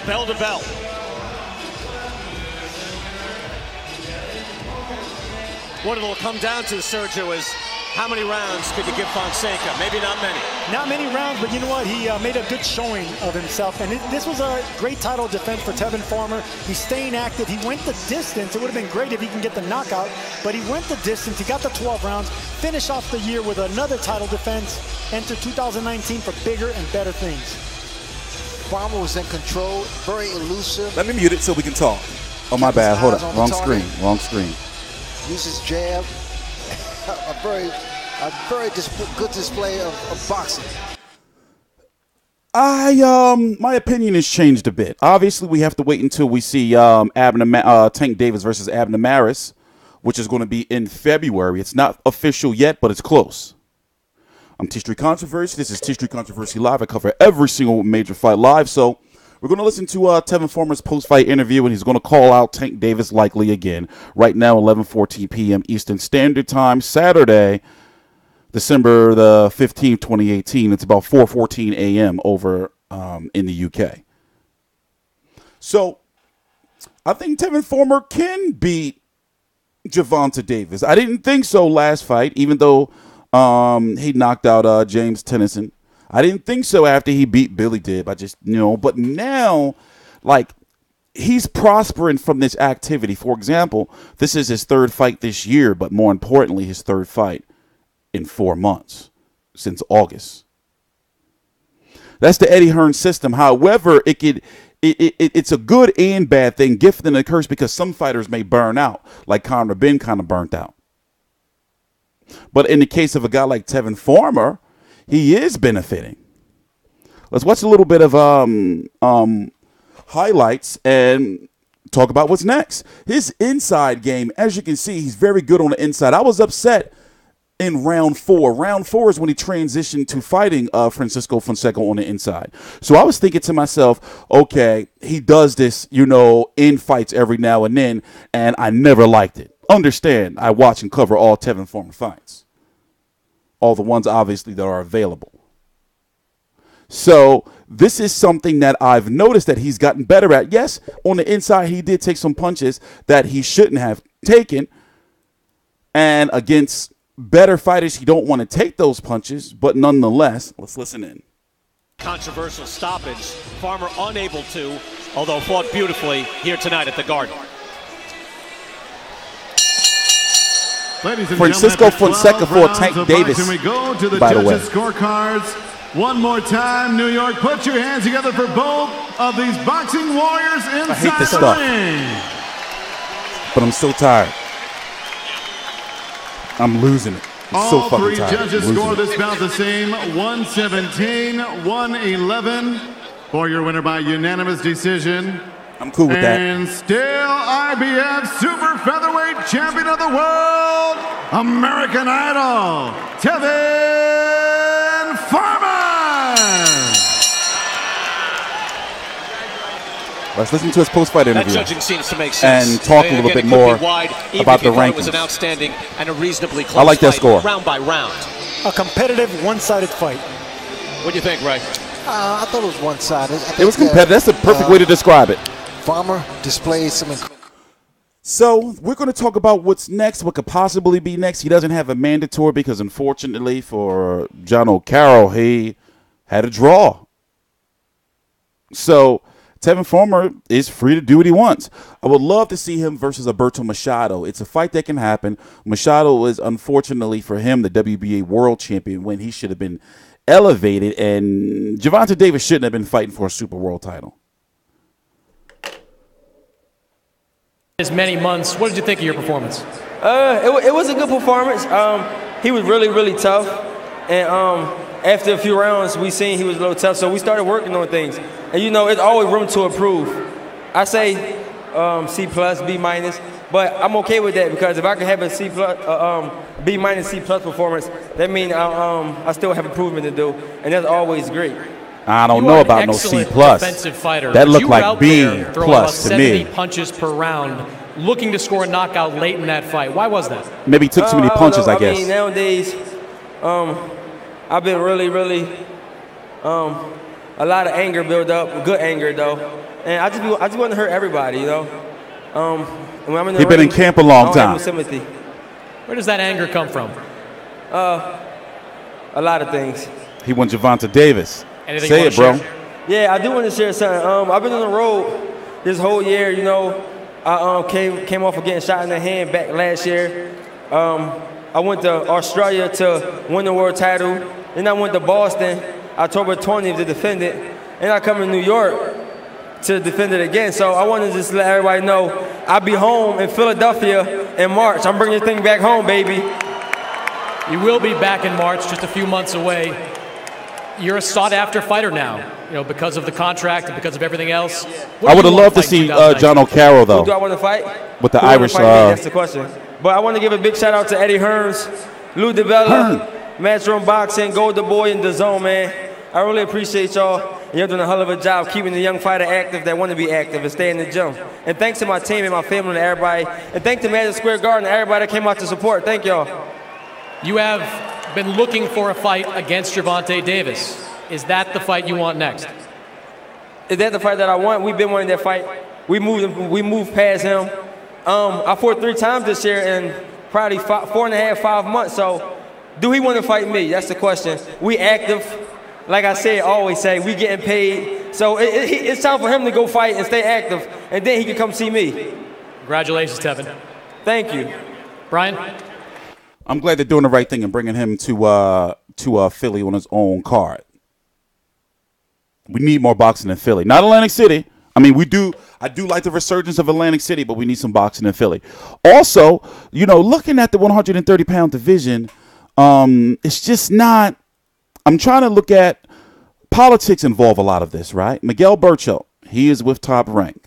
bell to bell. What it'll come down to, Sergio, is how many rounds could you give Fonseca? Maybe not many. Not many rounds, but you know what? He made a good showing of himself. And this was a great title defense for Tevin Foreman. He's staying active. He went the distance. It would have been great if he can get the knockout, but he went the distance. He got the 12 rounds, finished off the year with another title defense, entered 2019 for bigger and better things. Foreman was in control, very elusive. Let me mute it so we can talk. Oh, my bad. Hold on. Wrong screen. Wrong screen. Uses jab. a very good display of boxing. My opinion has changed a bit. Obviously, we have to wait until we see Tank Davis versus Abner Maris, which is going to be in February. It's not official yet, but it's close. I'm TstreeT Controversy. This is TstreeT Controversy Live. I cover every single major fight live. So we're going to listen to Tevin Foreman's post-fight interview, and he's going to call out Tank Davis likely again. Right now, 11:14 p.m. Eastern Standard Time, Saturday, December the 15th, 2018. It's about 4:14 a.m. over in the UK. So I think Tevin Foreman can beat Gervonta Davis. I didn't think so last fight, even though he knocked out James Tennyson. I didn't think so after he beat Billy Dib. But now, like, he's prospering from this activity. For example, this is his third fight this year, but more importantly, his third fight in 4 months since August. That's the Eddie Hearn system. However, it's a good and bad thing, gift and a curse, because some fighters may burn out, like Conor Ben kind of burnt out. But in the case of a guy like Tevin Foreman, he is benefiting. Let's watch a little bit of highlights and talk about what's next. His inside game, as you can see, he's very good on the inside. I was upset in round 4. Round 4 is when he transitioned to fighting Francisco Fonseca on the inside. So I was thinking to myself, okay, he does this, in fights every now and then, and I never liked it. Understand, I watch and cover all Tevin Foreman fights. All the ones, obviously, that are available. So this is something that I've noticed that he's gotten better at. Yes, on the inside, he did take some punches that he shouldn't have taken. And against better fighters, he don't want to take those punches. But nonetheless, let's listen in. Controversial stoppage. Foreman unable to, although fought beautifully here tonight at the Garden. Francisco Fonseca for Tank Davis, we go to the by the way. Scorecards. One more time, New York, put your hands together for both of these boxing warriors inside I hate this the stuff, ring. but I'm so tired. I'm losing it. I'm so fucking tired. All three judges score this bout the same, 117-111 for your winner by unanimous decision. I'm cool with that. And still IBF Super Featherweight Champion of the World, American Idol, Tevin Foreman. Let's listen to his post-fight interview. That judging seems to make sense. And talk a little bit more about the rankings. It was an outstanding and a reasonably close I like that fight, score. round by round. A competitive, one-sided fight. What do you think, Ray? I thought it was one-sided. It was competitive. That's the perfect way to describe it. Foreman displayed some. So we're going to talk about what's next, what could possibly be next. He doesn't have a mandatory because, unfortunately, for John O'Carroll, he had a draw. So Tevin Foreman is free to do what he wants. I would love to see him versus Alberto Machado. It's a fight that can happen. Machado is, unfortunately for him, the WBA world champion when he should have been elevated, and Gervonta Davis shouldn't have been fighting for a super world title. As many months, what did you think of your performance? It was a good performance. He was really, really tough, and after a few rounds, we seen he was a little tough, so we started working on things. And it's always room to improve. I say C+, B-, but I'm okay with that because if I can have a C+, B-, C+ performance, that means I still have improvement to do, and that's always great. I don't know about no C+. Defensive fighter, that looked like out B+ there throwing about to me. 70 punches per round, looking to score a knockout late in that fight. Why was that? Maybe he took too many punches, I guess. Nowadays, I've been really, really a lot of anger build up, good anger though, and I just want to hurt everybody, you know. When I'm in the He's been in ring, camp a long I don't time. have no sympathy. Where does that anger come from? A lot of things. He won Gervonta Davis. Anything Say you it, wanna bro. share? Yeah, I do want to share something. I've been on the road this whole year, you know. I came off of getting shot in the hand back last year. I went to Australia to win the world title. Then I went to Boston October 20th to defend it. And I come to New York to defend it again. So I want to just let everybody know I'll be home in Philadelphia in March. I'm bringing the thing back home, baby. You will be back in March, just a few months away. You're a sought-after fighter now, you know, because of the contract and because of everything else. I would have loved to see John O'Carroll, though. Who do I want to fight? With the Who wanna Irish. fight me? That's the question. But I want to give a big shout out to Eddie Hearns, Lou DiBella, Matchroom Boxing, Gold the Boy, and DAZN, man. I really appreciate y'all. You're doing a hell of a job keeping the young fighter active that want to be active and stay in the gym. And thanks to my team and my family and everybody. And thanks to Madison Square Garden and everybody that came out to support. Thank y'all. You have been looking for a fight against Gervonta Davis. Is that the fight you want next? Is that the fight that I want? We've been wanting that fight. We moved past him. I fought 3 times this year in probably 4.5, 5 months. So, do he want to fight me? That's the question. We active, like I said, always say, we getting paid. So it's time for him to go fight and stay active, and then he can come see me. Congratulations, Tevin. Thank you, Brian. I'm glad they're doing the right thing and bringing him to Philly on his own card. We need more boxing in Philly, not Atlantic City. I mean, I do like the resurgence of Atlantic City, but we need some boxing in Philly. Also, you know, looking at the 130-pound division, it's just not. I'm trying to look at politics involve a lot of this, right? Miguel Burcho, he is with Top Rank.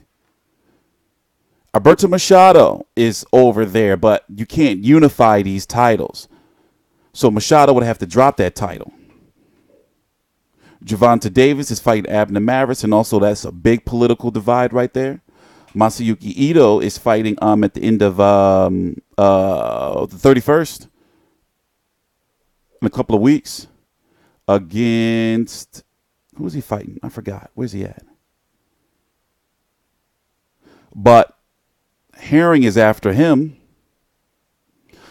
Alberto Machado is over there, but you can't unify these titles. So Machado would have to drop that title. Gervonta Davis is fighting Abner Maris, and also that's a big political divide right there. Masayuki Ito is fighting at the end of the 31st in a couple of weeks against, who is he fighting? I forgot. Where's he at? But Herring is after him.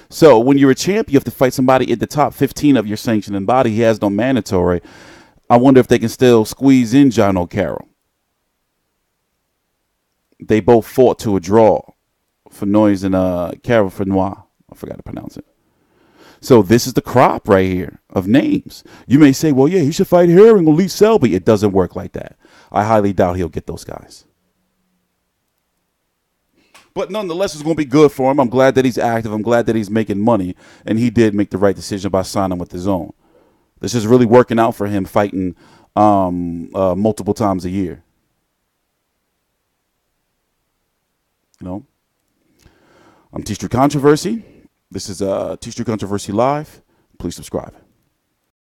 So when you're a champ, you have to fight somebody in the top 15 of your sanctioning body. He has no mandatory. I wonder if they can still squeeze in John O'Carroll. They both fought to a draw for Noise and Carol Fenois. I forgot to pronounce it. So this is the crop right here of names. You may say, well, yeah, he should fight Herring or Lee Selby. It doesn't work like that. I highly doubt he'll get those guys. But nonetheless, it's going to be good for him. I'm glad that he's active. I'm glad that he's making money. And he did make the right decision by signing with his own. This is really working out for him, fighting multiple times a year. You know, I'm TstreeT Controversy. This is TstreeT Controversy Live. Please subscribe.